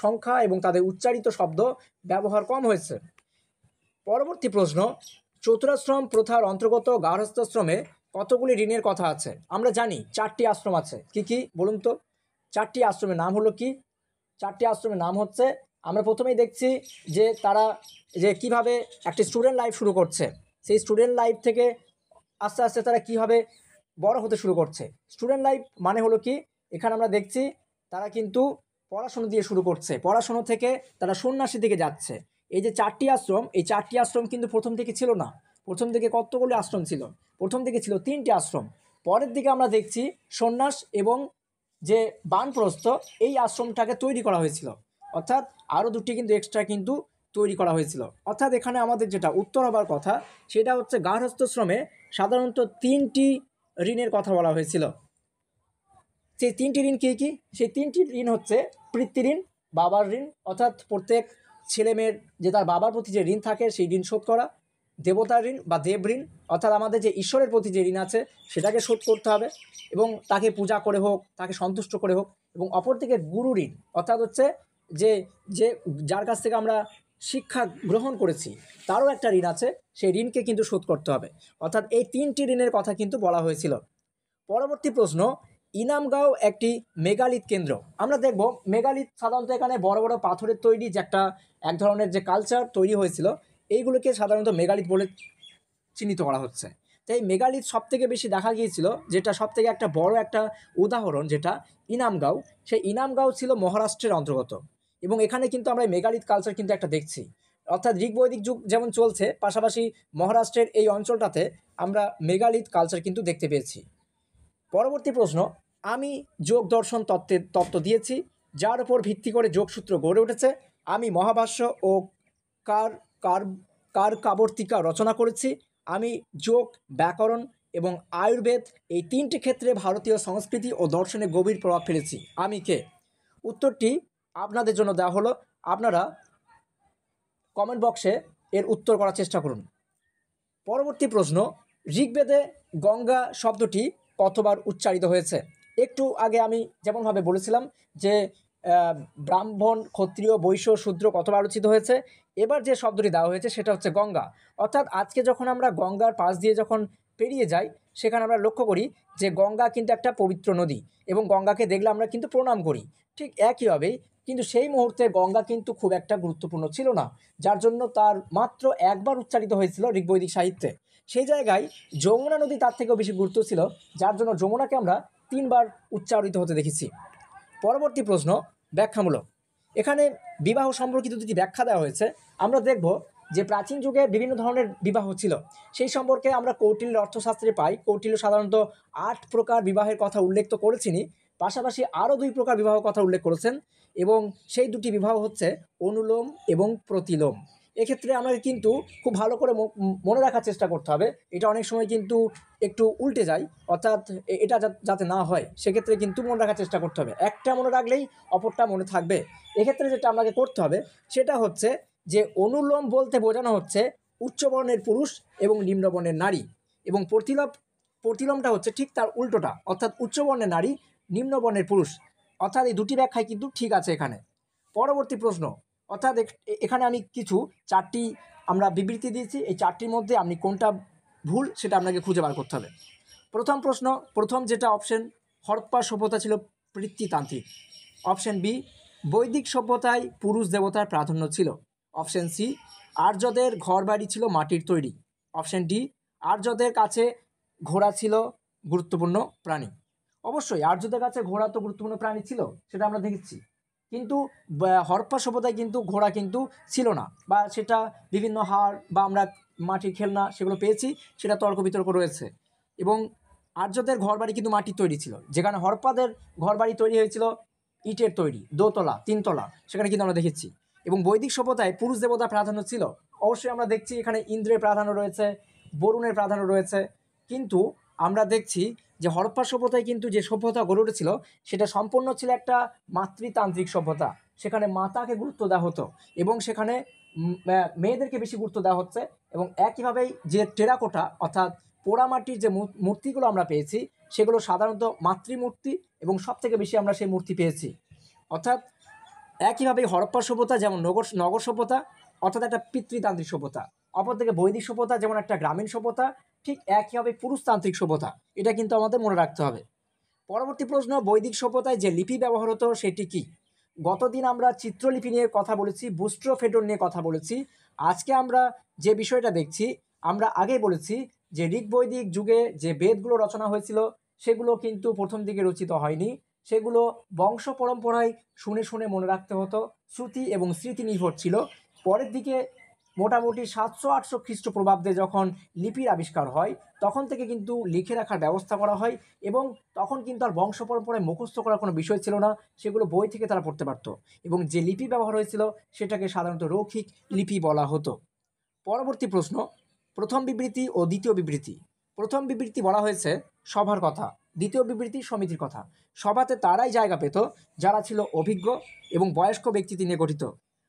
সংখ্যা এবং তাদের উচ্চারিত শব্দ ব্যবহার কম হয়েছে। পরবর্তী প্রশ্ন, চতুরাশ্রম প্রথার অন্তর্গত গার্হস্থ্যাশ্রমে কতগুলি ঋণের কথা আছে? আমরা জানি 4টি আশ্রম আছে। কি কি বলুন তো? 4টি আশ্রমের নাম হলো কি? 4টি আশ্রমের নাম হচ্ছে, আমরা প্রথমেই দেখছি যে তারা যে কিভাবে একটি স্টুডেন্ট লাইফ শুরু করছে, সেই স্টুডেন্ট লাইফ থেকে আস্তে আস্তে তারা কীভাবে বড় হতে শুরু করছে। স্টুডেন্ট লাইফ মানে হলো কি, এখানে আমরা দেখছি তারা কিন্তু পড়াশুনো দিয়ে শুরু করছে, পড়াশুনো থেকে তারা সন্ন্যাসীর দিকে যাচ্ছে। এই যে 4টি আশ্রম, এই 4টি আশ্রম কিন্তু প্রথম থেকে ছিল না। প্রথম দিকে কতগুলি আশ্রম ছিল? প্রথম দিকে ছিল 3টি আশ্রম। পরের দিকে আমরা দেখছি সন্ন্যাস এবং যে বানপ্রস্থ এই আশ্রমটাকে তৈরি করা হয়েছিল, অর্থাৎ আরও 2টি কিন্তু এক্সট্রা কিন্তু তৈরি করা হয়েছিল। অর্থাৎ এখানে আমাদের যেটা উত্তর হবার কথা সেটা হচ্ছে গার্হস্থ্যশ্রমে সাধারণত 3টি ঋণের কথা বলা হয়েছিল। সেই 3টি ঋণ কী কী? সেই 3টি ঋণ হচ্ছে পিতৃঋণ, বাবার ঋণ, অর্থাৎ প্রত্যেক ছেলেমেয়ের যে তার বাবার প্রতি যে ঋণ থাকে সেই ঋণ শোধ করা, দেবতার ঋণ বা দেব ঋণ, অর্থাৎ আমাদের যে ঈশ্বরের প্রতি যে ঋণ আছে সেটাকে শোধ করতে হবে এবং তাকে পূজা করে হোক, তাকে সন্তুষ্ট করে হোক। এবং অপরদিকে গুরু ঋণ, অর্থাৎ হচ্ছে যে যে যার কাছ থেকে আমরা শিক্ষা গ্রহণ করেছি তারও একটা ঋণ আছে, সেই ঋণকে কিন্তু শোধ করতে হবে। অর্থাৎ এই তিনটি ঋণের কথা কিন্তু বলা হয়েছিল। পরবর্তী প্রশ্ন, ইনামগাঁও একটি মেগালিথ কেন্দ্র। আমরা দেখব মেগালিথ সাধারণত এখানে বড় বড় পাথরের তৈরি যে এক ধরনের যে কালচার তৈরি হয়েছিল, এইগুলোকে সাধারণত মেগালিথ বলে চিহ্নিত করা হচ্ছে। তাই মেগালিথ সবথেকে বেশি দেখা গিয়েছিল, যেটা সবথেকে একটা বড় একটা উদাহরণ যেটা ইনামগাঁও, সেই ইনামগাঁও ছিল মহারাষ্ট্রের অন্তর্গত। এবং এখানে কিন্তু আমরা মেগালিথ কালচার কিন্তু একটা দেখছি, অর্থাৎ ঋগ্বৈদিক যুগ যেমন চলছে, পাশাপাশি মহারাষ্ট্রের এই অঞ্চলটাতে আমরা মেগালিথ কালচার কিন্তু দেখতে পেয়েছি। পরবর্তী প্রশ্ন, আমি যোগ দর্শন তত্ত্ব দিয়েছি, যার উপর ভিত্তি করে যোগসূত্র গড়ে উঠেছে। আমি মহাভাষ্য ও কার কার কার কাবর্তিকা রচনা করেছি। আমি যোগ, ব্যাকরণ এবং আয়ুর্বেদ এই তিনটি ক্ষেত্রে ভারতীয় সংস্কৃতি ও দর্শনে গভীর প্রভাব ফেলেছি। আমি কে? উত্তরটি আপনাদের জন্য দেওয়া হলো, আপনারা কমেন্ট বক্সে এর উত্তর করার চেষ্টা করুন। পরবর্তী প্রশ্ন, ঋগ্বেদে গঙ্গা শব্দটি কতবার উচ্চারিত হয়েছে? একটু আগে আমি যেমনভাবে বলেছিলাম যে ব্রাহ্মণ, ক্ষত্রিয়, বৈশ্য, শূদ্র কতবার উচ্চারিত হয়েছে, এবার যে শব্দটি দেওয়া হয়েছে সেটা হচ্ছে গঙ্গা। অর্থাৎ আজকে যখন আমরা গঙ্গার পাশ দিয়ে যখন পেরিয়ে যাই, সেখানে আমরা লক্ষ্য করি যে গঙ্গা কিন্তু একটা পবিত্র নদী এবং গঙ্গাকে দেখলে আমরা কিন্তু প্রণাম করি। ঠিক একইভাবেই কিন্তু সেই মুহূর্তে গঙ্গা কিন্তু খুব একটা গুরুত্বপূর্ণ ছিল না, যার জন্য তার মাত্র একবার উচ্চারিত হয়েছিল ঋগ্বৈদিক সাহিত্যে। সেই জায়গায় যমুনা নদী তার থেকেও বেশি গুরুত্ব ছিল, যার জন্য যমুনাকে আমরা 3বার উচ্চারিত হতে দেখেছি। পরবর্তী প্রশ্ন, ব্যাখ্যামূলক। এখানে বিবাহ সম্পর্কিত দুটি ব্যাখ্যা দেওয়া হয়েছে। আমরা দেখব যে প্রাচীন যুগে বিভিন্ন ধরনের বিবাহ ছিল, সেই সম্পর্কে আমরা কৌটিল্যের অর্থশাস্ত্রে পাই। কৌটিল্য সাধারণত 8 প্রকার বিবাহের কথা উল্লেখ তো করেছেনই, পাশাপাশি আরও 2 প্রকার বিবাহ কথা উল্লেখ করেছেন, এবং সেই দুটি বিবাহ হচ্ছে অনুলোম এবং প্রতিলোম। এক্ষেত্রে আমাদের কিন্তু খুব ভালো করে মনে রাখার চেষ্টা করতে হবে। এটা অনেক সময় কিন্তু একটু উল্টে যায়, অর্থাৎ এটা যাতে না হয় সেক্ষেত্রে কিন্তু মনে রাখার চেষ্টা করতে হবে। একটা মনে রাখলেই অপরটা মনে থাকবে। এক্ষেত্রে যেটা আমাকে করতে হবে সেটা হচ্ছে যে অনুলোম বলতে বোঝানো হচ্ছে উচ্চবর্ণের পুরুষ এবং নিম্নবর্ণের নারী, এবং প্রতিলোমটা হচ্ছে ঠিক তার উল্টোটা, অর্থাৎ উচ্চবর্ণের নারী, নিম্নবর্ণের পুরুষ। অর্থাৎ এই দুটি ব্যাখ্যায় কিন্তু ঠিক আছে এখানে। পরবর্তী প্রশ্ন, অর্থাৎ এখানে আমি কিছু 4টি আমরা বিবৃতি দিয়েছি, এই 4টির মধ্যে আপনি কোনটা ভুল সেটা আপনাকে খুঁজে বার করতে হবে। প্রথম প্রশ্ন, প্রথম যেটা অপশন, হরপ্পা সভ্যতা ছিল পিতৃতান্ত্রিক। অপশন বি, বৈদিক সভ্যতায় পুরুষ দেবতার প্রাধান্য ছিল। অপশন সি, আর্যদের ঘরবাড়ি ছিল মাটির তৈরি। অপশন ডি, আর্যদের কাছে ঘোড়া ছিল গুরুত্বপূর্ণ প্রাণী। অবশ্যই আর্যদের কাছে ঘোড়া তো গুরুত্বপূর্ণ প্রাণী ছিল, সেটা আমরা দেখেছি, কিন্তু হরপ্পা সভ্যতায় কিন্তু ঘোড়া কিন্তু ছিল না, বা সেটা বিভিন্ন হাড় বা আমরা মাটির খেলনা সেগুলো পেয়েছি, সেটা তর্ক বিতর্ক রয়েছে। এবং আর্যদের ঘরবাড়ি কিন্তু মাটির তৈরি ছিল, যেখানে হরপ্পাদের ঘরবাড়ি তৈরি হয়েছিল ইটের তৈরি, 2তলা 3তলা, সেখানে কিন্তু আমরা দেখেছি। এবং বৈদিক সভ্যতায় পুরুষ দেবতার প্রাধান্য ছিল, অবশ্যই আমরা দেখছি এখানে ইন্দ্রের প্রাধান্য রয়েছে, বরুণের প্রাধান্য রয়েছে। কিন্তু আমরা দেখছি যে হরপ্পা সভ্যতায় কিন্তু যে সভ্যতা গড়ে উঠেছিল সেটা সম্পূর্ণ ছিল একটা মাতৃতান্ত্রিক সভ্যতা। সেখানে মাতাকে গুরুত্ব দেওয়া হতো এবং সেখানে মেয়েদেরকে বেশি গুরুত্ব দেওয়া হচ্ছে। এবং একইভাবেই যে টেরাকোটা অর্থাৎ পোড়ামাটির যে মূর্তিগুলো আমরা পেয়েছি, সেগুলো সাধারণত মাতৃমূর্তি, এবং সবথেকে বেশি আমরা সেই মূর্তি পেয়েছি। অর্থাৎ একইভাবেই হরপ্পা সভ্যতা যেমন নগর সভ্যতা, অর্থাৎ একটা পিতৃতান্ত্রিক সভ্যতা, অপরদিকে বৈদিক সভ্যতা যেমন একটা গ্রামীণ সভ্যতা, ঠিক একইভাবে পুরুষতান্ত্রিক সভ্যতা। এটা কিন্তু আমাদের মনে রাখতে হবে। পরবর্তী প্রশ্ন, বৈদিক সভ্যতায় যে লিপি ব্যবহার হতো সেটি কি? গতদিন আমরা চিত্রলিপি নিয়ে কথা বলেছি, বুস্ট্রোফেডন নিয়ে কথা বলেছি। আজকে আমরা যে বিষয়টা দেখছি, আমরা আগেই বলেছি যে ঋগ্বৈদিক যুগে যে বেদগুলো রচনা হয়েছিল সেগুলো কিন্তু প্রথম দিকে রচিত হয়নি, সেগুলো বংশ পরম্পরায় শুনে শুনে মনে রাখতে হতো, শ্রুতি এবং স্মৃতি নির্ভর ছিল। পরের দিকে মোটামুটি 700-800 খ্রিস্টপূর্বাব্দে যখন লিপির আবিষ্কার হয়, তখন থেকে কিন্তু লিখে রাখার ব্যবস্থা করা হয়, এবং তখন কিন্তু আর বংশ পরম্পরায় মুখস্থ করার কোনো বিষয় ছিল না, সেগুলো বই থেকে তারা পড়তে পারতো, এবং যে লিপি ব্যবহার হয়েছিল সেটাকে সাধারণত রৌখিক লিপি বলা হতো। পরবর্তী প্রশ্ন, প্রথম বিবৃতি ও দ্বিতীয় বিবৃতি। প্রথম বিবৃতি বলা হয়েছে সভার কথা, দ্বিতীয় বিবৃতি সমিতির কথা। সভাতে তারাই জায়গা পেত যারা ছিল অভিজ্ঞ এবং বয়স্ক ব্যক্তি নিয়ে গঠিত,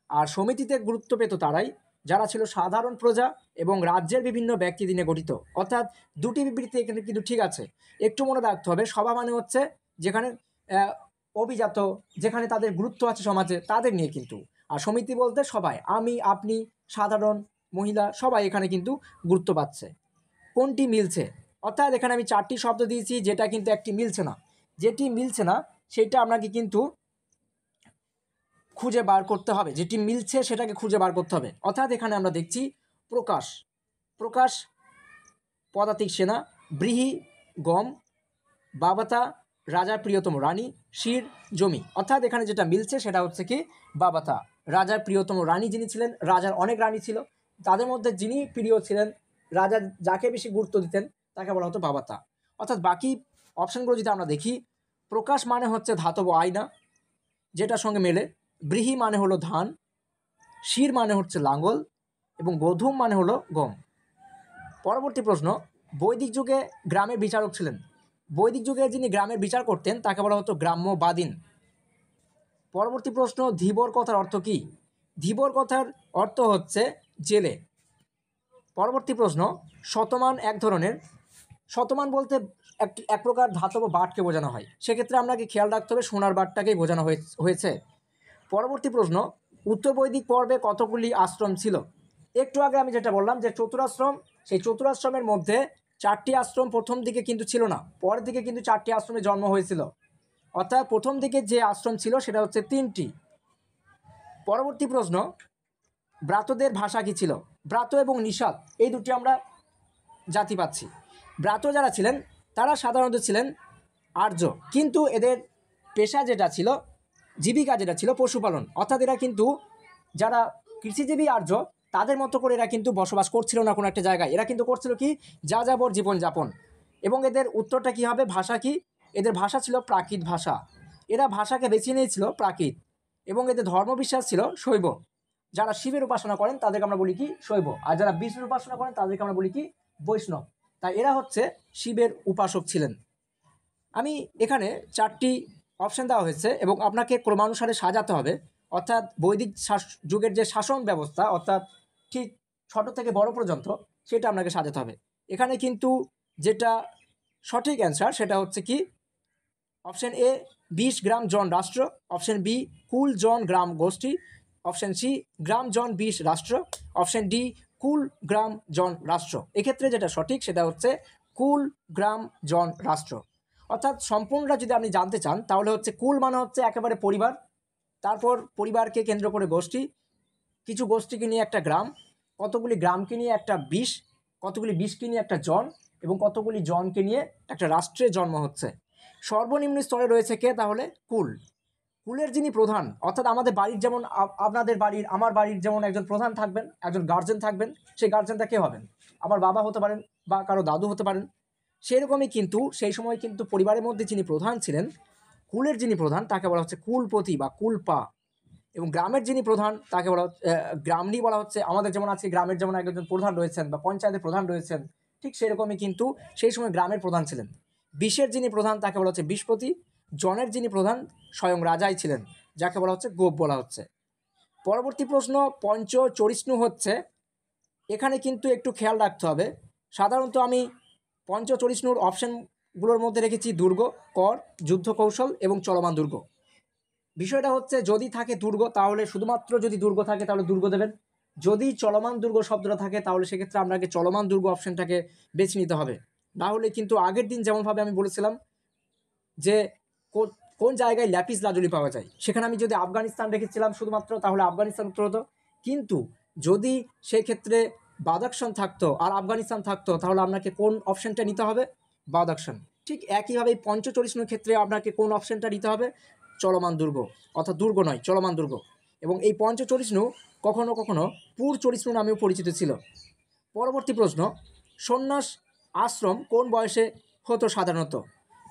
আর সমিতিতে গুরুত্ব পেত তারাই যারা ছিল সাধারণ প্রজা এবং রাজ্যের বিভিন্ন ব্যক্তি নিয়ে গঠিত। অর্থাৎ দুটি বিবৃতি এখানে কিন্তু ঠিক আছে। একটু মনে রাখতে হবে, সভা মানে হচ্ছে যেখানে অভিজাত, যেখানে তাদের গুরুত্ব আছে সমাজে, তাদের নিয়ে কিন্তু। আর সমিতি বলতে সবাই, আমি, আপনি, সাধারণ মহিলা সবাই এখানে কিন্তু গুরুত্ব পাচ্ছে। কোনটি মিলছে? অর্থাৎ এখানে আমি 4টি শব্দ দিয়েছি, যেটা কিন্তু একটি মিলছে না। যেটি মিলছে না সেটা আপনাকে কিন্তু খুঁজে বার করতে হবে, যেটি মিলছে সেটাকে খুঁজে বার করতে হবে। অর্থাৎ এখানে আমরা দেখছি প্রকাশ, প্রকাশ পদাতিক সেনা, ব্রীহি গম, বাবাতা রাজার প্রিয়তম রানী, শির জমি। অর্থাৎ এখানে যেটা মিলছে সেটা হচ্ছে কি বাবাতা, রাজার প্রিয়তম রানী যিনি ছিলেন। রাজার অনেক রানী ছিল, তাদের মধ্যে যিনি প্রিয় ছিলেন, রাজা যাকে বেশি গুরুত্ব দিতেন তাকে বলা হতো বাবাতা। অর্থাৎ বাকি অপশানগুলো যদি আমরা দেখি, প্রকাশ মানে হচ্ছে ধাতব আয়না, যেটার সঙ্গে মেলে। ব্রীহি মানে হলো ধান, শির মানে হচ্ছে লাঙ্গল এবং গোধূম মানে হলো গম। পরবর্তী প্রশ্ন, বৈদিক যুগে গ্রামের বিচারক ছিলেন। বৈদিক যুগে যিনি গ্রামের বিচার করতেন তাকে বলা হতো গ্রাম্যবাদিন। পরবর্তী প্রশ্ন, ধীবর কথার অর্থ কী? ধীবর কথার অর্থ হচ্ছে জেলে। পরবর্তী প্রশ্ন, শতমান এক ধরনের, শতমান বলতে এক প্রকার ধাতব বাটকে বোঝানো হয়, সেক্ষেত্রে আপনাকে খেয়াল রাখতে হবে সোনার বাটটাকেই বোঝানো হয়েছে। পরবর্তী প্রশ্ন, উত্তর বৈদিক পর্বে কতগুলি আশ্রম ছিল? একটু আগে আমি যেটা বললাম যে চতুরাশ্রম, সেই চতুরাশ্রমের মধ্যে 4টি আশ্রম প্রথম দিকে কিন্তু ছিল না, পরের দিকে কিন্তু 4টি আশ্রমে জন্ম হয়েছিল। অর্থাৎ প্রথম দিকে যে আশ্রম ছিল সেটা হচ্ছে 3টি। পরবর্তী প্রশ্ন, ব্রাতদের ভাষা কী ছিল? ব্রাত এবং নিষাদ এই দুটি আমরা জাতি পাচ্ছি। ব্রাত যারা ছিলেন তারা সাধারণত ছিলেন আর্য, কিন্তু এদের পেশা যেটা ছিল, জীবিকা যেটা ছিল পশুপালন। অর্থাৎ এরা কিন্তু যারা কৃষিজীবী আর্য তাদের মতো করে এরা কিন্তু বসবাস করছিল না কোনো একটা জায়গায়, এরা কিন্তু করছিল কি যাযাবর জীবনযাপন। এবং এদের উত্তরটা কী হবে, ভাষা কি? এদের ভাষা ছিল প্রাকৃত ভাষা। এরা ভাষাকে বেছে নিয়েছিল প্রাকৃত, এবং এদের ধর্মবিশ্বাস ছিল শৈব। যারা শিবের উপাসনা করেন তাদেরকে আমরা বলি কি শৈব, আর যারা বিষ্ণুর উপাসনা করেন তাদেরকে আমরা বলি কি বৈষ্ণব। তাই এরা হচ্ছে শিবের উপাসক ছিলেন। আমি এখানে 4টি অপশান দেওয়া হয়েছে এবং আপনাকে ক্রমানুসারে সাজাতে হবে। অর্থাৎ বৈদিক যুগের যে শাসন ব্যবস্থা, অর্থাৎ ঠিক ছোট থেকে বড় পর্যন্ত, সেটা আপনাকে সাজাতে হবে। এখানে কিন্তু যেটা সঠিক অ্যান্সার সেটা হচ্ছে কি অপশান এ 20 গ্রাম জন রাষ্ট্র, অপশান বি কুল জন গ্রাম গোষ্ঠী, অপশান সি গ্রাম জন 20 রাষ্ট্র, অপশান ডি কুল গ্রাম জন রাষ্ট্র। এক্ষেত্রে যেটা সঠিক সেটা হচ্ছে কুল গ্রাম জন রাষ্ট্র। অর্থাৎ সম্পূর্ণটা যদি আপনি জানতে চান তাহলে হচ্ছে কুল মানে হচ্ছে একেবারে পরিবার, তারপর পরিবারকে কেন্দ্র করে গোষ্ঠী, কিছু গোষ্ঠীকে নিয়ে একটা গ্রাম, কতগুলি গ্রামকে নিয়ে একটা 20, কতগুলি 20কে নিয়ে একটা জন, এবং কতগুলি জনকে নিয়ে একটা রাষ্ট্রের জন্ম হচ্ছে। সর্বনিম্ন স্তরে রয়েছে কে? তাহলে কুল। কুলের যিনি প্রধান, অর্থাৎ আমাদের বাড়ির যেমন আপনাদের বাড়ির, আমার বাড়ির যেমন একজন প্রধান থাকবেন, একজন গার্জেন থাকবেন, সেই গার্জেনটা কে হবেন? আমার বাবা হতে পারেন বা কারো দাদু হতে পারেন। সেরকমই কিন্তু সেই সময় কিন্তু পরিবারের মধ্যে যিনি প্রধান ছিলেন, কুলের যিনি প্রধান তাকে বলা হচ্ছে কুলপতি বা কুলপা। এবং গ্রামের যিনি প্রধান তাকে বলা হচ্ছে গ্রামনি বলা হচ্ছে। আমাদের যেমন আছে গ্রামের যেমন একজন প্রধান রয়েছেন বা পঞ্চায়েতের প্রধান রয়েছেন, ঠিক সেরকমই কিন্তু সেই সময় গ্রামের প্রধান ছিলেন। 20-এর যিনি প্রধান তাকে বলা হচ্ছে বিশপতি। জনের যিনি প্রধান স্বয়ং রাজাই ছিলেন, যাকে বলা হচ্ছে গোপ বলা হচ্ছে। পরবর্তী প্রশ্ন, পঞ্চচরিষ্ণু হচ্ছে, এখানে কিন্তু একটু খেয়াল রাখতে হবে। সাধারণত আমি পঞ্চচরিষ্ণুর অপশানগুলোর মধ্যে রেখেছি দুর্গ, কর, যুদ্ধ কৌশল এবং চলমান দুর্গ। বিষয়টা হচ্ছে যদি থাকে দুর্গ তাহলে শুধুমাত্র যদি দুর্গ থাকে তাহলে দুর্গ দেবেন, যদি চলমান দুর্গ শব্দটা থাকে তাহলে সেক্ষেত্রে আপনাকে চলমান দুর্গ অপশানটাকে বেছে নিতে হবে। না হলে কিন্তু আগের দিন যেমনভাবে আমি বলেছিলাম যে কোন জায়গায় ল্যাপিস লাজুলি পাওয়া যায়, সেখানে আমি যদি আফগানিস্তান রেখেছিলাম শুধুমাত্র তাহলে আফগানিস্তান উত্তর হতো। কিন্তু যদি সেই ক্ষেত্রে বাদাকশন থাকতো আর আফগানিস্তান থাকতো তাহলে আপনাকে কোন অপশানটা নিতে হবে? বাদাকশন। ঠিক একইভাবে পঞ্চচরিষ্ণুর ক্ষেত্রে আপনাকে কোন অপশানটা নিতে হবে? চলমান দুর্গ, অর্থাৎ দুর্গ নয় চলমান দুর্গ। এবং এই পঞ্চচরিষ্ণু কখনো কখনো পুরচরিষ্ণু নামেও পরিচিত ছিল। পরবর্তী প্রশ্ন, সন্ন্যাস আশ্রম কোন বয়সে হতো সাধারণত?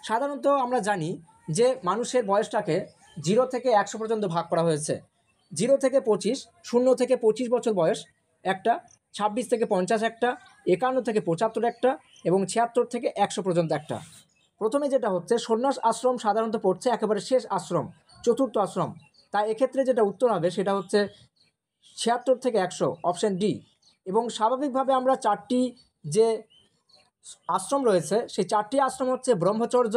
সাধারণত আমরা জানি যে মানুষের বয়সটাকে 0 থেকে 100 পর্যন্ত ভাগ করা হয়েছে। 0 থেকে 25, 0 থেকে 25 বছর বয়স একটা, 26 থেকে 50 একটা, 51 থেকে 75 একটা, এবং 76 থেকে 100 পর্যন্ত একটা। প্রথমে যেটা হচ্ছে সন্ন্যাস আশ্রম সাধারণত পড়ছে একেবারে শেষ আশ্রম, চতুর্থ আশ্রম। তাই এক্ষেত্রে যেটা উত্তর হবে সেটা হচ্ছে 76 থেকে 100, অপশান ডি। এবং স্বাভাবিকভাবে আমরা 4টি যে আশ্রম রয়েছে সেই 4টি আশ্রম হচ্ছে ব্রহ্মচর্য,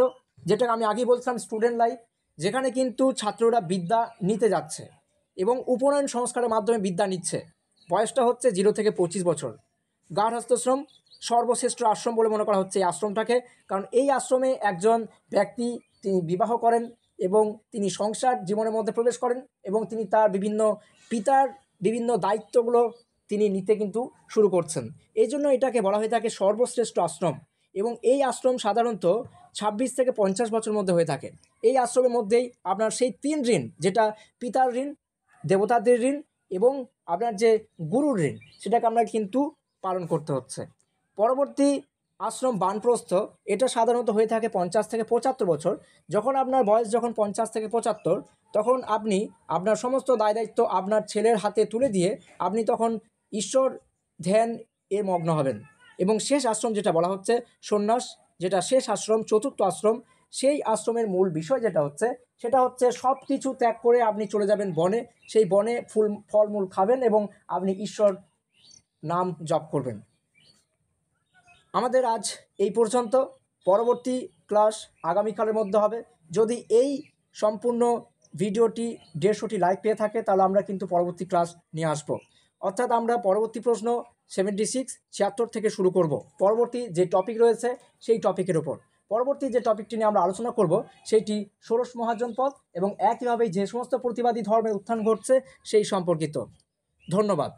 যেটা আমি আগেই বলছিলাম স্টুডেন্ট লাইফ, যেখানে কিন্তু ছাত্ররা বিদ্যা নিতে যাচ্ছে এবং উপনয়ন সংস্কারের মাধ্যমে বিদ্যা নিচ্ছে। বয়সটা হচ্ছে 0 থেকে 25 বছর। গার্হস্থ্যাশ্রম সর্বশ্রেষ্ঠ আশ্রম বলে মনে করা হচ্ছে এই আশ্রমটাকে, কারণ এই আশ্রমে একজন ব্যক্তি তিনি বিবাহ করেন এবং তিনি সংসার জীবনের মধ্যে প্রবেশ করেন এবং তিনি তার পিতার বিভিন্ন দায়িত্বগুলো তিনি নিতে কিন্তু শুরু করছেন। এই জন্য এটাকে বলা হয়ে থাকে সর্বশ্রেষ্ঠ আশ্রম। এবং এই আশ্রম সাধারণত 26 থেকে 50 বছরের মধ্যে হয়ে থাকে। এই আশ্রমের মধ্যেই আপনার সেই 3 ঋণ, যেটা পিতার ঋণ, দেবতাদের ঋণ এবং আপনার যে গুরুর ঋণ, সেটাকে আমরা কিন্তু পালন করতে হচ্ছে। পরবর্তী আশ্রম বানপ্রস্থ, এটা সাধারণত হয়ে থাকে 50 থেকে 75 বছর। যখন আপনার বয়স 50 থেকে 75, তখন আপনি আপনার সমস্ত দায় দায়িত্ব আপনার ছেলের হাতে তুলে দিয়ে আপনি তখন ঈশ্বর ধ্যান এ মগ্ন হবেন। এবং শেষ আশ্রম যেটা বলা হচ্ছে সন্ন্যাস, যেটা শেষ আশ্রম, চতুর্থ আশ্রম, সেই আশ্রমের মূল বিষয় যেটা হচ্ছে সেটা হচ্ছে সব কিছু ত্যাগ করে আপনি চলে যাবেন বনে, সেই বনে ফলমূল খাবেন এবং আপনি ঈশ্বর নাম জপ করবেন। আমাদের আজ এই পর্যন্ত। পরবর্তী ক্লাস আগামীকালের মধ্যে হবে। যদি এই সম্পূর্ণ ভিডিওটি 150টি লাইক পেয়ে থাকে তাহলে আমরা কিন্তু পরবর্তী ক্লাস নিয়ে আসব। অর্থাৎ আমরা পরবর্তী প্রশ্ন 76 থেকে শুরু করব। পরবর্তী যে টপিক রয়েছে সেই টপিকের উপর। পরবর্তী যে টপিকটি নিয়ে আমরা আলোচনা করব সেইটি ষোড়শ মহাজনপদ এবং একইভাবে যে সমস্ত প্রতিবাদী ধর্মের উত্থান ঘটছে সেই সম্পর্কিত। ধন্যবাদ।